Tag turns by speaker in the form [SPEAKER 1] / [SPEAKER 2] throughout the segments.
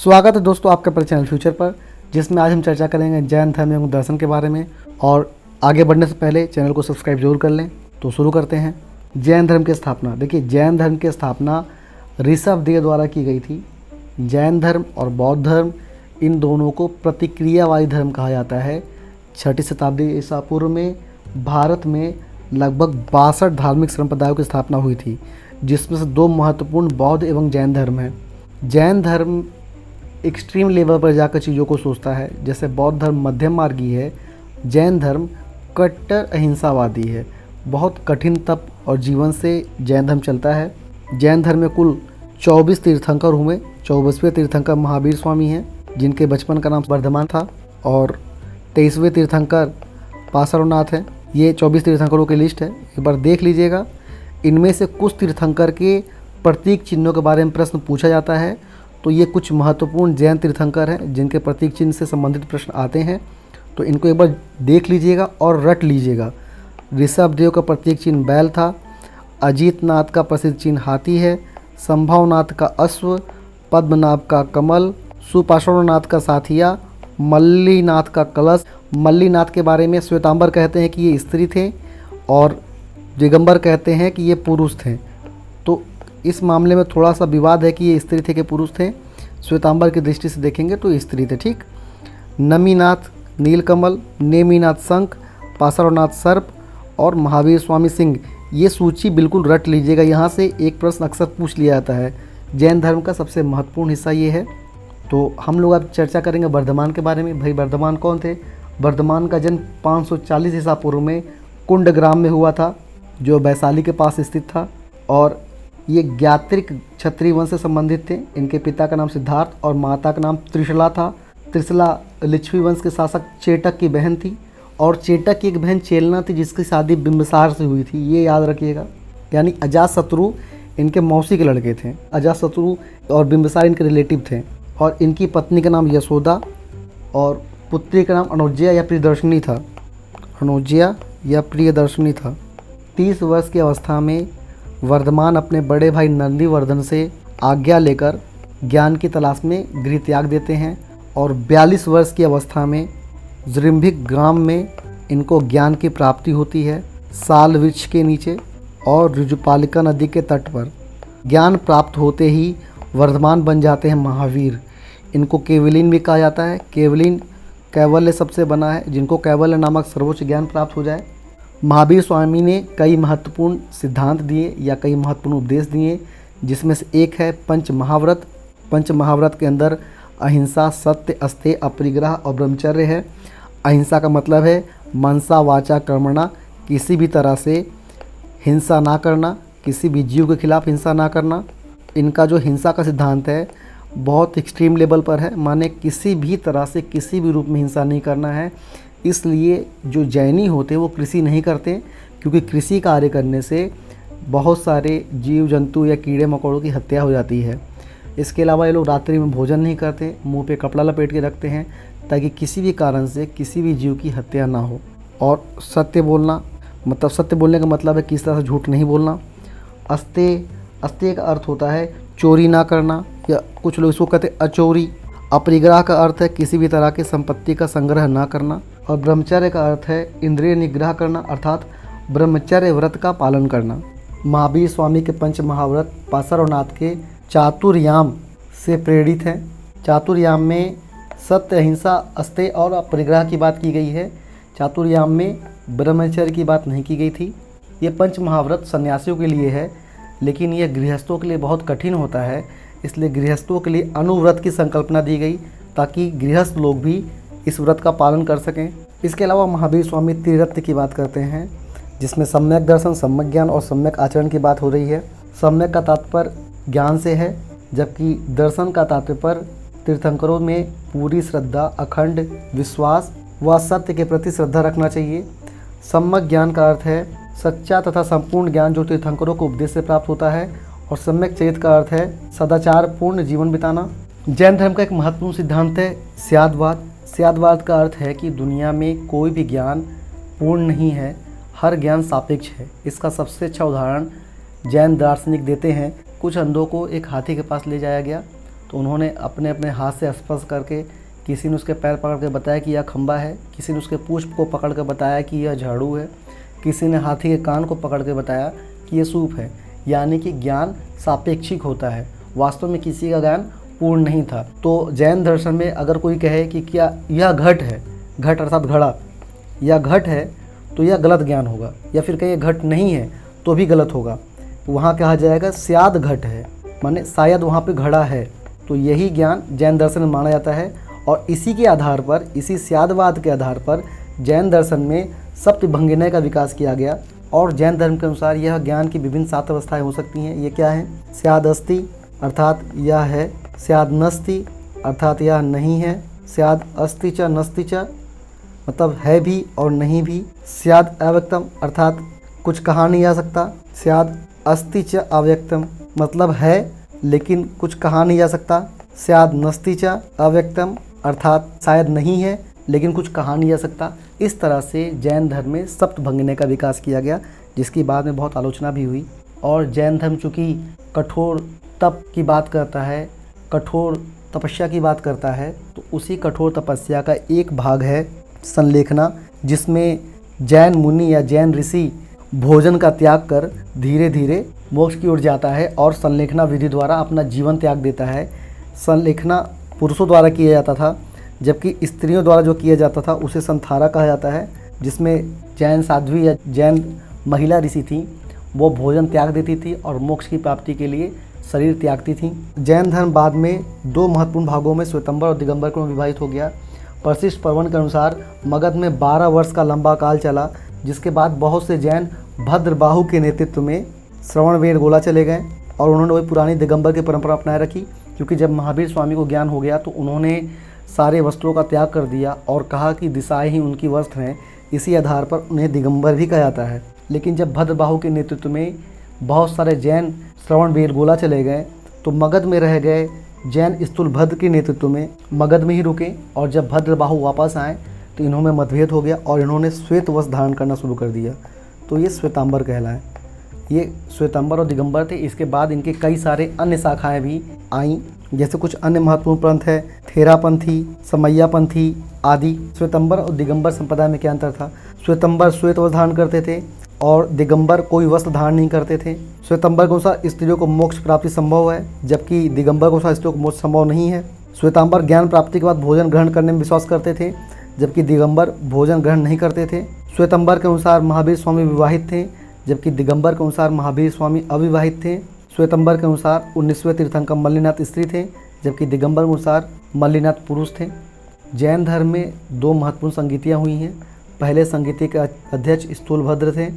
[SPEAKER 1] स्वागत है दोस्तों आपके अपने चैनल फ्यूचर पर, जिसमें आज हम चर्चा करेंगे जैन धर्म एवं दर्शन के बारे में। और आगे बढ़ने से पहले चैनल को सब्सक्राइब जरूर कर लें। तो शुरू करते हैं। जैन धर्म की स्थापना। देखिए, जैन धर्म की स्थापना ऋषभदेव द्वारा की गई थी। जैन धर्म और बौद्ध धर्म, इन दोनों को प्रतिक्रियावादी धर्म कहा जाता है। 6ठी शताब्दी ईसा पूर्व में भारत में लगभग 62 धार्मिक संप्रदायों की स्थापना हुई थी, जिसमें से 2 महत्वपूर्ण बौद्ध एवं जैन धर्म हैं। जैन धर्म एक्सट्रीम लेवल पर जाकर चीज़ों को सोचता है, जैसे बौद्ध धर्म मध्यम मार्गी है, जैन धर्म कट्टर अहिंसावादी है। बहुत कठिन तप और जीवन से जैन धर्म चलता है। जैन धर्म में कुल 24 तीर्थंकर हुए। 24वें तीर्थंकर महावीर स्वामी हैं, जिनके बचपन का नाम वर्धमान था, और 23वें तीर्थंकर पार्श्वनाथ हैं। ये 24 तीर्थंकरों की लिस्ट है, एक बार देख लीजिएगा। इनमें से कुछ तीर्थंकर के प्रतीक चिन्हों के बारे में प्रश्न पूछा जाता है, तो ये कुछ महत्वपूर्ण जैन तीर्थंकर हैं जिनके प्रतीक चिन्ह से संबंधित प्रश्न आते हैं। तो इनको एक बार देख लीजिएगा और रट लीजिएगा। ऋषभदेव का प्रतीक चिन्ह बैल था। अजीतनाथ का प्रसिद्ध चिन्ह हाथी है। संभवनाथ का अश्व, पद्मनाभ का कमल, सुपार्श्वनाथ का साथिया, मल्लीनाथ का कलश। मल्लीनाथ के बारे में श्वेतांबर कहते हैं कि ये स्त्री थे और दिगंबर कहते हैं कि ये पुरुष थे। तो इस मामले में थोड़ा सा विवाद है कि ये स्त्री थे कि पुरुष थे। श्वेतांबर की दृष्टि से देखेंगे तो स्त्री थे, ठीक। नमीनाथ नीलकमल, नेमीनाथ शंख, पार्श्वनाथ सर्प और महावीर स्वामी सिंह। ये सूची बिल्कुल रट लीजिएगा। यहाँ से एक प्रश्न अक्सर पूछ लिया जाता है। जैन धर्म का सबसे महत्वपूर्ण हिस्सा ये है। तो हम लोग अब चर्चा करेंगे वर्धमान के बारे में। भाई, वर्धमान कौन थे? वर्धमान का जन्म 540 ईसा पूर्व में कुंड ग्राम में हुआ था, जो वैशाली के पास स्थित था। और ये ज्ञात्रिक क्षत्रिय वंश से संबंधित थे। इनके पिता का नाम सिद्धार्थ और माता का नाम त्रिशला था। त्रिशला लिच्छवी वंश के शासक चेटक की बहन थी, और चेटक की एक बहन चेलना थी जिसकी शादी बिंबिसार से हुई थी। ये याद रखिएगा। यानी अजातशत्रु इनके मौसी के लड़के थे। अजातशत्रु और बिंबिसार इनके रिलेटिव थे। और इनकी पत्नी का नाम यशोदा और पुत्री का नाम अनुज्जया या प्रियदर्शनी था। अनुज्जया या प्रियदर्शनी था। 30 वर्ष की अवस्था में वर्धमान अपने बड़े भाई नंदीवर्धन से आज्ञा लेकर ज्ञान की तलाश में गृह त्याग देते हैं, और 42 वर्ष की अवस्था में जृंभिक ग्राम में इनको ज्ञान की प्राप्ति होती है, साल वृक्ष के नीचे और ऋजुपालिका नदी के तट पर। ज्ञान प्राप्त होते ही वर्धमान बन जाते हैं महावीर। इनको केवलिन भी कहा जाता है। केवलिन कैवल्य सबसे बना है, जिनको कैवल्य नामक सर्वोच्च ज्ञान प्राप्त हो जाए। महावीर स्वामी ने कई महत्वपूर्ण सिद्धांत दिए या कई महत्वपूर्ण उपदेश दिए, जिसमें से एक है पंच महाव्रत। पंच महाव्रत के अंदर अहिंसा, सत्य, अस्तेय, अपरिग्रह और ब्रह्मचर्य है। अहिंसा का मतलब है मनसा वाचा कर्मणा, किसी भी तरह से हिंसा ना करना, किसी भी जीव के खिलाफ हिंसा ना करना। इनका जो हिंसा का सिद्धांत है बहुत एक्सट्रीम लेवल पर है, माने किसी भी तरह से किसी भी रूप में हिंसा नहीं करना है। इसलिए जो जैनी होते हैं वो कृषि नहीं करते, क्योंकि कृषि कार्य करने से बहुत सारे जीव जंतु या कीड़े मकोड़ों की हत्या हो जाती है। इसके अलावा ये लोग रात्रि में भोजन नहीं करते, मुंह पे कपड़ा लपेट के रखते हैं, ताकि किसी भी कारण से किसी भी जीव की हत्या ना हो। और सत्य बोलना, मतलब सत्य बोलने का मतलब है किस तरह से झूठ नहीं बोलना। अस्तेय का अर्थ होता है चोरी ना करना, या कुछ लोग इसको कहते हैं अचोरी। अपरिग्रह का अर्थ है किसी भी तरह की संपत्ति का संग्रह ना करना। और ब्रह्मचर्य का अर्थ है इंद्रिय निग्रह करना, अर्थात ब्रह्मचर्य व्रत का पालन करना। महावीर स्वामी के पंच महाव्रत पार्श्वनाथ के चातुर्याम से प्रेरित हैं। चातुर्याम में सत्य, अहिंसा, अस्तेय और अपरिग्रह की बात की गई है। चातुर्याम में ब्रह्मचर्य की बात नहीं की गई थी। ये पंच महाव्रत सन्यासियों के लिए है, लेकिन यह गृहस्थों के लिए बहुत कठिन होता है। इसलिए गृहस्थों के लिए अनुव्रत की संकल्पना दी गई, ताकि गृहस्थ लोग भी इस व्रत का पालन कर सकें। इसके अलावा महावीर स्वामी त्रिरत्न की बात करते हैं, जिसमें सम्यक दर्शन, सम्यक ज्ञान और सम्यक आचरण की बात हो रही है। सम्यक का तात्पर्य ज्ञान से है, जबकि दर्शन का तात्पर्य तीर्थंकरों में पूरी श्रद्धा, अखंड विश्वास व सत्य के प्रति श्रद्धा रखना चाहिए। सम्यक ज्ञान का अर्थ है सच्चा तथा संपूर्ण ज्ञान, जो तीर्थंकरों को उपदेश से प्राप्त होता है। और सम्यक चरित्र का अर्थ है सदाचार पूर्ण जीवन बिताना। जैन धर्म का एक महत्वपूर्ण सिद्धांत है स्यादवाद। स्यादवाद का अर्थ है कि दुनिया में कोई भी ज्ञान पूर्ण नहीं है, हर ज्ञान सापेक्ष है। इसका सबसे अच्छा उदाहरण जैन दार्शनिक देते हैं। कुछ अंधों को एक हाथी के पास ले जाया गया तो उन्होंने अपने अपने हाथ से स्पर्श करके, किसी ने उसके पैर पकड़ के बताया कि यह खंबा है, किसी ने उसके पूंछ को पकड़ के बताया कि यह झाड़ू है, किसी ने हाथी के कान को पकड़ के बताया कि यह सूप है। यानी कि ज्ञान सापेक्षिक होता है, वास्तव में किसी का ज्ञान पूर्ण नहीं था। तो जैन दर्शन में अगर कोई कहे कि क्या यह घट है, घट अर्थात घड़ा, यह घट है, तो यह गलत ज्ञान होगा, या फिर कहीं घट नहीं है तो भी गलत होगा। वहाँ कहा जाएगा स्याद घट है, माने शायद वहाँ पे घड़ा है। तो यही ज्ञान जैन दर्शन में माना जाता है, और इसी के आधार पर, इसी स्यादवाद के आधार पर जैन दर्शन में सप्तभंगिनय का विकास किया गया। और जैन धर्म के अनुसार यह ज्ञान की विभिन्न 7 अवस्थाएं हो सकती हैं। ये क्या है? स्याद अस्ति अर्थात यह है, स्याद नस्ति अर्थात यह नहीं है, स्याद अस्ति च नस्ति च मतलब है भी और नहीं भी, स्याद अव्यक्तम अर्थात कुछ कहा नहीं जा सकता, स्याद अस्ति च अव्यक्तम मतलब है लेकिन कुछ कहा नहीं जा सकता, स्याद नस्ति च अव्यक्तम अर्थात शायद नहीं है लेकिन कुछ कहा नहीं जा सकता। इस तरह से जैन धर्म में सप्तभंगिनय का विकास किया गया, जिसकी बाद में बहुत आलोचना भी हुई। और जैन धर्म चूँकि कठोर तप की बात करता है, कठोर तपस्या की बात करता है, तो उसी कठोर तपस्या का एक भाग है संलेखना, जिसमें जैन मुनि या जैन ऋषि भोजन का त्याग कर धीरे धीरे मोक्ष की ओर जाता है और संलेखना विधि द्वारा अपना जीवन त्याग देता है। संलेखना पुरुषों द्वारा किया जाता था, जबकि स्त्रियों द्वारा जो किया जाता था उसे संथारा कहा जाता है, जिसमें जैन साध्वी या जैन महिला ऋषि थी, वो भोजन त्याग देती थी और मोक्ष की प्राप्ति के लिए शरीर त्यागती थी। जैन धर्म बाद में 2 महत्वपूर्ण भागों में श्वेतंबर और दिगंबर को विभाजित हो गया। प्रशिष्ट पर्वन के अनुसार मगध में 12 वर्ष का लंबा काल चला, जिसके बाद बहुत से जैन भद्रबाहु के नेतृत्व में श्रवण गोला चले गए और उन्होंने वही पुरानी दिगंबर की परंपरा अपनाए रखी। क्योंकि जब महावीर स्वामी को ज्ञान हो गया तो उन्होंने सारे वस्त्रों का त्याग कर दिया और कहा कि दिशाएं ही उनकी वस्त्र हैं, इसी आधार पर उन्हें दिगंबर भी कहा जाता है। लेकिन जब भद्रबाहु के नेतृत्व में बहुत सारे जैन श्रवण गोला चले गए तो मगध में रह गए जैन स्थूलभद्र के नेतृत्व में मगध में ही रुके, और जब भद्रबाहु वापस आए तो इन्हों में मतभेद हो गया और इन्होंने श्वेत वस्त्र धारण करना शुरू कर दिया, तो ये श्वेतांबर कहलाए। ये श्वेतांबर और दिगंबर थे। इसके बाद इनके कई सारे अन्य शाखाएं भी आईं, जैसे कुछ अन्य महत्वपूर्ण पंथ है थेरापंथी, समैयापंथी आदि। श्वेतांबर और दिगंबर संप्रदाय में क्या अंतर था? श्वेतांबर श्वेत वस्त्र धारण करते थे और दिगंबर कोई वस्त्र धारण नहीं करते थे। श्वेतांबर के अनुसार स्त्रियों को मोक्ष प्राप्ति संभव है, जबकि दिगंबर के अनुसार स्त्रियों को मोक्ष संभव नहीं है। श्वेतांबर ज्ञान प्राप्ति के बाद भोजन ग्रहण करने में विश्वास करते थे, जबकि दिगंबर भोजन ग्रहण नहीं करते थे। श्वेतांबर के अनुसार महावीर स्वामी विवाहित थे, जबकि दिगंबर के अनुसार महावीर स्वामी अविवाहित थे। श्वेतांबर के अनुसार 19वें तीर्थंकर मल्लिनाथ स्त्री थे, जबकि दिगंबर के अनुसार मल्लिनाथ पुरुष थे। जैन धर्म में 2 महत्वपूर्ण संगीतियाँ हुई हैं। पहले संगीति के अध्यक्ष स्थूलभद्र थे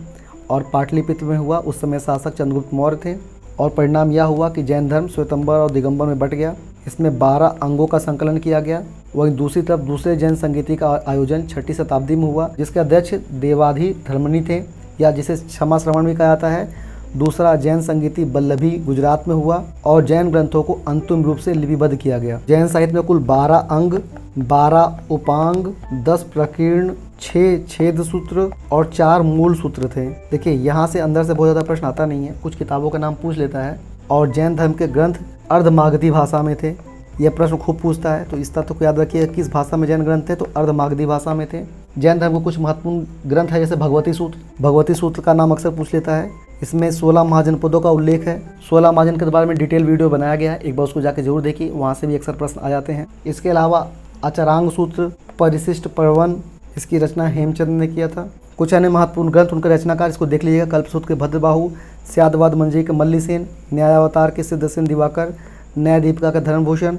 [SPEAKER 1] और पाटलिपुत्र में हुआ, उस समय शासक चंद्रगुप्त मौर्य थे, और परिणाम यह हुआ कि जैन धर्म श्वेतांबर और दिगंबर में बट गया। इसमें 12 अंगों का संकलन किया गया। वहीं दूसरी तरफ दूसरे जैन संगीति का आयोजन 6ठी शताब्दी में हुआ, जिसके अध्यक्ष देवाधि धर्मनी थे, या जिसे क्षमा श्रवण भी कहा जाता है। दूसरा जैन संगीति बल्लभी गुजरात में हुआ और जैन ग्रंथों को अंतिम रूप से लिपिबद्ध किया गया। जैन साहित्य में कुल 12 अंग, 12 उपांग, 10 प्रकीर्ण, 6 छेद सूत्र और 4 मूल सूत्र थे। देखिए यहाँ से अंदर से बहुत ज़्यादा प्रश्न आता नहीं है, कुछ किताबों का नाम पूछ लेता है। और जैन धर्म के ग्रंथ अर्धमागधी भाषा में थे। यह प्रश्न खूब पूछता है, तो इस तथ्य को याद रखिए किस भाषा में जैन ग्रंथ थे, तो अर्धमागधी भाषा में थे। जैन धर्म के कुछ महत्वपूर्ण ग्रंथ है, जैसे भगवती सूत्र। भगवती सूत्र का नाम अक्सर पूछ लेता है। इसमें 16 महाजनपदों का उल्लेख है। 16 महाजन के बारे में डिटेल वीडियो बनाया गया है, एक बार उसको जाके जरूर देखिए, वहाँ से भी अक्सर प्रश्न आ जाते हैं। इसके अलावा आचरांग सूत्र, परिशिष्ट पर्वन, इसकी रचना हेमचंद ने किया था। कुछ अन्य महत्वपूर्ण ग्रंथ, उनके रचनाकार इसको देख लीजिएगा। कल्पसूत्र के भद्रबाहु, स्यादवाद मंजरी के मल्लिसेन, न्यायावतार के सिद्धसेन दिवाकर, न्याय दीपिका के धर्मभूषण,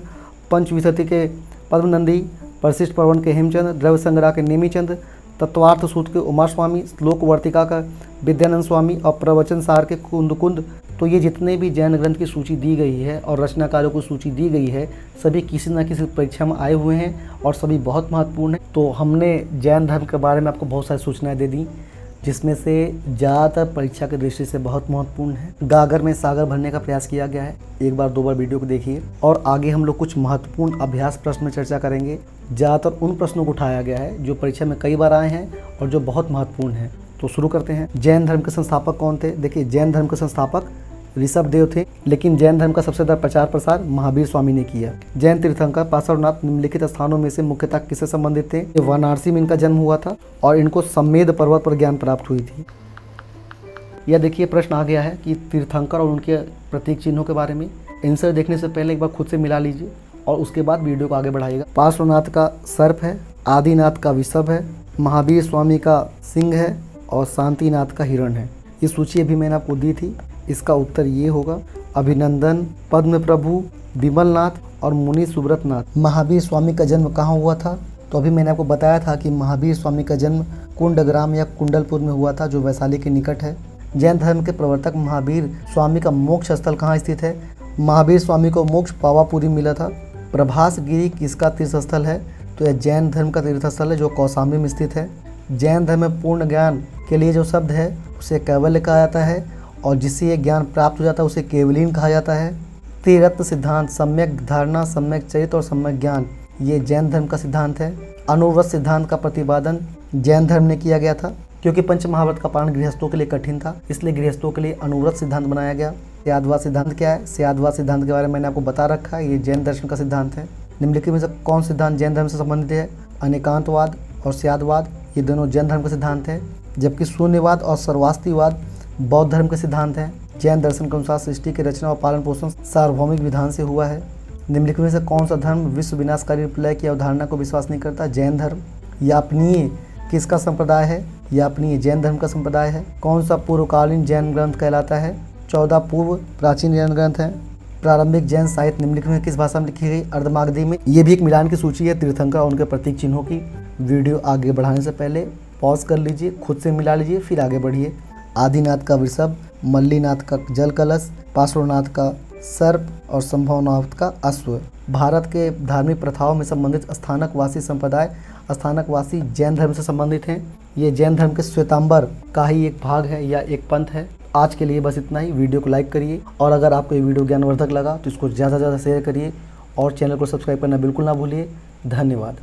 [SPEAKER 1] पंचविंशति के पद्मनंदी, परिशिष्ट पर्वन के हेमचंद, द्रव्य संग्रह के नेमीचंद, तत्वार्थ सूत्र के उमा स्वामी, श्लोक वर्तिका का विद्यानंद स्वामी और प्रवचन सार के कुंद। तो ये जितने भी जैन ग्रंथ की सूची दी गई है और रचनाकारों को सूची दी गई है, सभी किसी न किसी परीक्षा में आए हुए हैं और सभी बहुत महत्वपूर्ण हैं। तो हमने जैन धर्म के बारे में आपको बहुत सारी सूचनाएं दे दी, जिसमें से ज़्यादातर परीक्षा की दृष्टि से बहुत महत्वपूर्ण है। गागर में सागर भरने का प्रयास किया गया है। एक बार 2 बार वीडियो को देखिए। और आगे हम लोग कुछ महत्वपूर्ण अभ्यास प्रश्न में चर्चा करेंगे। ज़्यादातर उन प्रश्नों को उठाया गया है जो परीक्षा में कई बार आए हैं और जो बहुत महत्वपूर्ण हैं। तो शुरू करते हैं। जैन धर्म के संस्थापक कौन थे? देखिए, जैन धर्म के संस्थापक ऋषभ देव थे, लेकिन जैन धर्म का सबसे ज़्यादा प्रचार प्रसार महावीर स्वामी ने किया। जैन तीर्थंकर पार्श्वनाथ निम्नलिखित स्थानों में से मुख्यतः किससे संबंधित थे? वाराणसी में इनका जन्म हुआ था और इनको सम्मेद पर्वत पर ज्ञान प्राप्त हुई थी। यह देखिए प्रश्न आ गया है कि तीर्थंकर और उनके प्रतीक चिन्हों के बारे में। आंसर देखने से पहले एक बार खुद से मिला लीजिए और उसके बाद वीडियो को आगे बढ़ाइएगा। पार्श्वनाथ का सर्प है, आदिनाथ का वृषभ है, महावीर स्वामी का सिंह है और शांतिनाथ का हिरण है। ये सूची अभी मैंने आपको दी थी, इसका उत्तर ये होगा। अभिनंदन, पद्म प्रभु, विमलनाथ और मुनि सुब्रतनाथ। महावीर स्वामी का जन्म कहाँ हुआ था? तो अभी मैंने आपको बताया था कि महावीर स्वामी का जन्म कुंडग्राम या कुंडलपुर में हुआ था, जो वैशाली के निकट है। जैन धर्म के प्रवर्तक महावीर स्वामी का मोक्ष स्थल कहाँ स्थित है? महावीर स्वामी को मोक्ष पावापुरी मिला था। प्रभास गिरी किसका तीर्थ स्थल है? तो यह जैन धर्म का तीर्थ स्थल है जो कौशाम्बी में स्थित है। जैन धर्म में पूर्ण ज्ञान के लिए जो शब्द है उसे कैवल्य कहा जाता है और जिससे ये ज्ञान प्राप्त हो जाता है उसे केवलीन कहा जाता है। त्रिरत्न सिद्धांत, सम्यक धारणा, सम्यक चरित्र और सम्यक ज्ञान, ये जैन धर्म का सिद्धांत है। अनुव्रत सिद्धांत का प्रतिपादन जैन धर्म ने किया गया था, क्योंकि पंच महाव्रत का पालन गृहस्थों के लिए कठिन था, इसलिए गृहस्थों के लिए अनुव्रत सिद्धांत बनाया गया। स्याद्वाद सिद्धांत क्या है? स्याद्वाद सिद्धांत के बारे में मैंने आपको बता रखा है, ये जैन दर्शन का सिद्धांत है। निम्नलिखित में से कौन सिद्धांत जैन धर्म से संबंधित है? अनेकांतवाद और स्याद्वाद, ये दोनों जैन धर्म का सिद्धांत है, जबकि शून्यवाद और सर्वास्तिवाद बौद्ध धर्म के सिद्धांत हैं। जैन दर्शन के अनुसार सृष्टि की रचना और पालन पोषण सार्वभौमिक विधान से हुआ है। निम्नलिखित में से कौन सा धर्म विश्व विनाशकारी प्रलय की अवधारणा को विश्वास नहीं करता? जैन धर्म। यापनीय किसका संप्रदाय है? यापनीय जैन धर्म का संप्रदाय है। कौन सा पूर्वकालीन जैन ग्रंथ कहलाता है? 14 पूर्व प्राचीन जैन ग्रंथ हैं। प्रारंभिक जैन साहित्य निम्नलिखित में किस भाषा में लिखी गई? अर्धमागधी में। ये भी एक मिलान की सूची है तीर्थंकर और उनके प्रतीक चिन्हों की। वीडियो आगे बढ़ाने से पहले पॉज कर लीजिए, खुद से मिला लीजिए, फिर आगे बढ़िए। आदिनाथ का वृषभ, मल्लीनाथ का जल कलश, पार्श्वनाथ का सर्प और संभवनाथ का अश्व। भारत के धार्मिक प्रथाओं में संबंधित स्थानकवासी संप्रदाय स्थानकवासी जैन धर्म से संबंधित हैं। ये जैन धर्म के श्वेतांबर का ही एक भाग है या एक पंथ है। आज के लिए बस इतना ही। वीडियो को लाइक करिए और अगर आपको ये वीडियो ज्ञानवर्धक लगा तो इसको ज़्यादा से ज़्यादा शेयर करिए और चैनल को सब्सक्राइब करना बिल्कुल ना भूलिए। धन्यवाद।